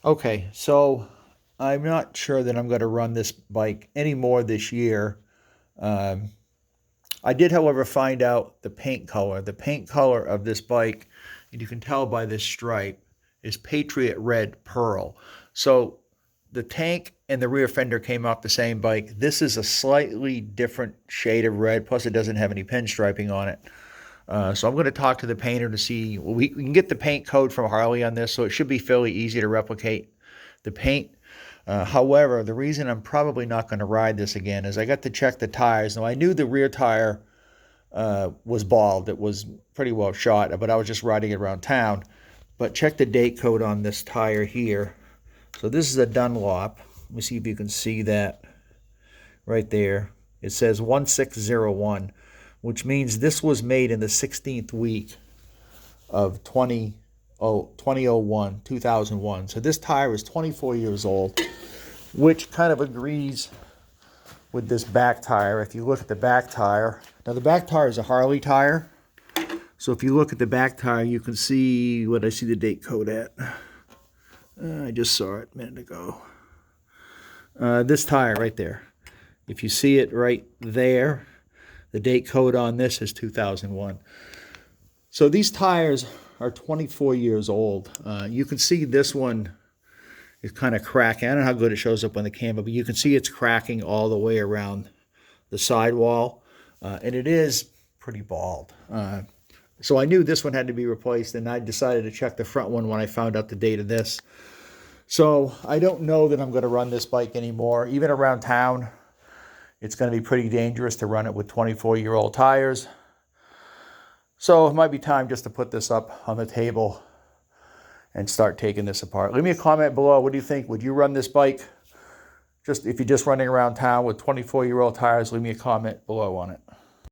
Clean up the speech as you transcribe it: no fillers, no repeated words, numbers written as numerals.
Okay, so I'm not sure that I'm going to run this bike anymore this year. Um, I did, however, find out the paint color. The paint color of this bike, and you can tell by this stripe, is Patriot Red Pearl. So the tank and the rear fender came off the same bike. This is a slightly different shade of red, plus it doesn't have any pinstriping on it. So I'm going to talk to the painter to see, we can get the paint code from Harley on this, so it should be fairly easy to replicate the paint. However, the reason I'm probably not going to ride this again is I got to check the tires. Now, I knew the rear tire was bald. It was pretty well shot, but I was just riding it around town. But check the date code on this tire here. So this is a Dunlop. Let me see if you can see that right there. It says 1601, which means this was made in the 16th week of 2001. So this tire is 24 years old, which kind of agrees with this back tire. If you look at the back tire, now the back tire is a Harley tire. So if you look at the back tire, you can see what I see the date code at. I just saw it a minute ago. This tire right there. If you see it right there, the date code on this is 2001. So these tires are 24 years old. You can see this one is kind of cracking. I don't know how good it shows up on the camera, but you can see it's cracking all the way around the sidewall. And it is pretty bald. So I knew this one had to be replaced, and I decided to check the front one when I found out the date of this. So I don't know that I'm going to run this bike anymore. Even around town, it's going to be pretty dangerous to run it with 24-year-old tires. So it might be time just to put this up on the table and start taking this apart. Leave me a comment below. What do you think? Would you run this bike? Just if you're just running around town with 24-year-old tires, leave me a comment below on it.